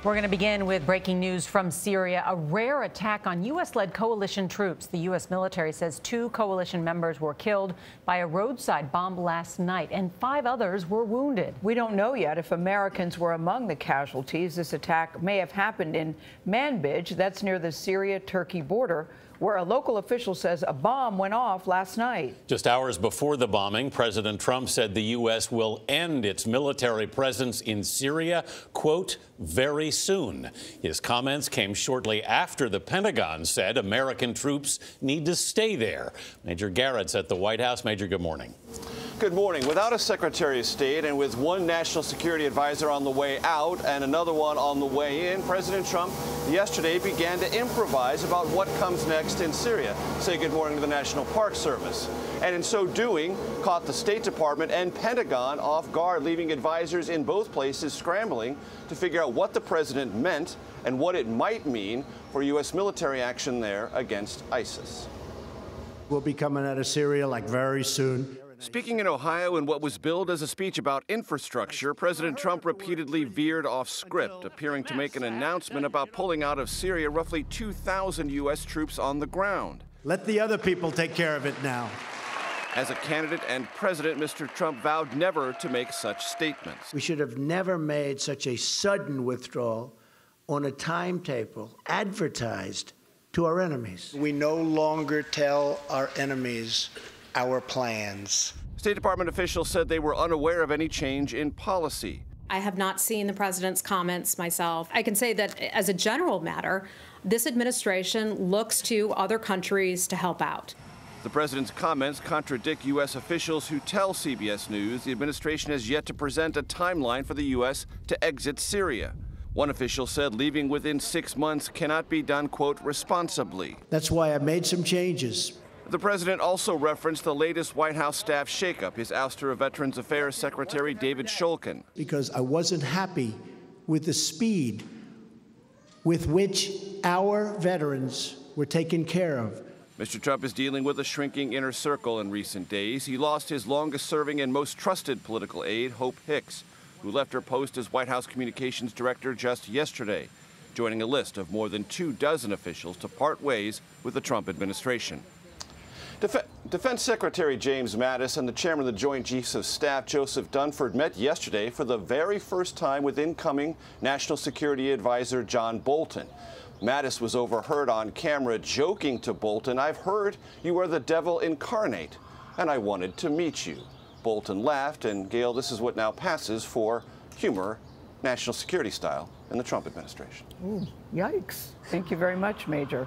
We're going to begin with breaking news from Syria, a rare attack on U.S.-led coalition troops. The U.S. military says 2 coalition members were killed by a roadside bomb last night, and 5 others were wounded. We don't know yet if Americans were among the casualties. This attack may have happened in Manbij, that's near the Syria-Turkey border, where a local official says a bomb went off last night. Just hours before the bombing, President Trump said the U.S. will end its military presence in Syria, quote, very soon. His comments came shortly after the Pentagon said American troops need to stay there. Major Garrett's at the White House. Major, good morning. Good morning. Without a Secretary of State and with one national security advisor on the way out and another one on the way in, President Trump yesterday began to improvise about what comes next in Syria. Say good morning to the National Park Service. And in so doing, caught the State Department and Pentagon off guard, leaving advisors in both places scrambling to figure out what the president meant and what it might mean for U.S. military action there against ISIS. We'll be coming out of Syria like very soon. Speaking in Ohio in what was billed as a speech about infrastructure, President Trump repeatedly veered off script, appearing to make an announcement about pulling out of Syria roughly 2,000 U.S. troops on the ground. Let the other people take care of it now. As a candidate and president, Mr. Trump vowed never to make such statements. We should have never made such a sudden withdrawal on a timetable advertised to our enemies. We no longer tell our enemies our plans. State Department officials said they were unaware of any change in policy. I have not seen the president's comments myself. I can say that as a general matter, this administration looks to other countries to help out. The president's comments contradict U.S. officials who tell CBS News the administration has yet to present a timeline for the U.S. to exit Syria. One official said leaving within 6 months cannot be done, quote, responsibly. That's why I made some changes. The president also referenced the latest White House staff shakeup, his ouster of Veterans Affairs Secretary David Shulkin. Because I wasn't happy with the speed with which our veterans were taken care of. Mr. Trump is dealing with a shrinking inner circle in recent days. He lost his longest-serving and most trusted political aide, Hope Hicks, who left her post as White House Communications Director just yesterday, joining a list of more than 24 officials to part ways with the Trump administration. Defense Secretary James Mattis and the chairman of the Joint Chiefs of Staff, Joseph Dunford, met yesterday for the very first time with incoming National Security Advisor John Bolton. Mattis was overheard on camera joking to Bolton, "I've heard you are the devil incarnate, and I wanted to meet you." Bolton laughed, and Gayle, this is what now passes for humor, national security style, in the Trump administration. Ooh, yikes. Thank you very much, Major.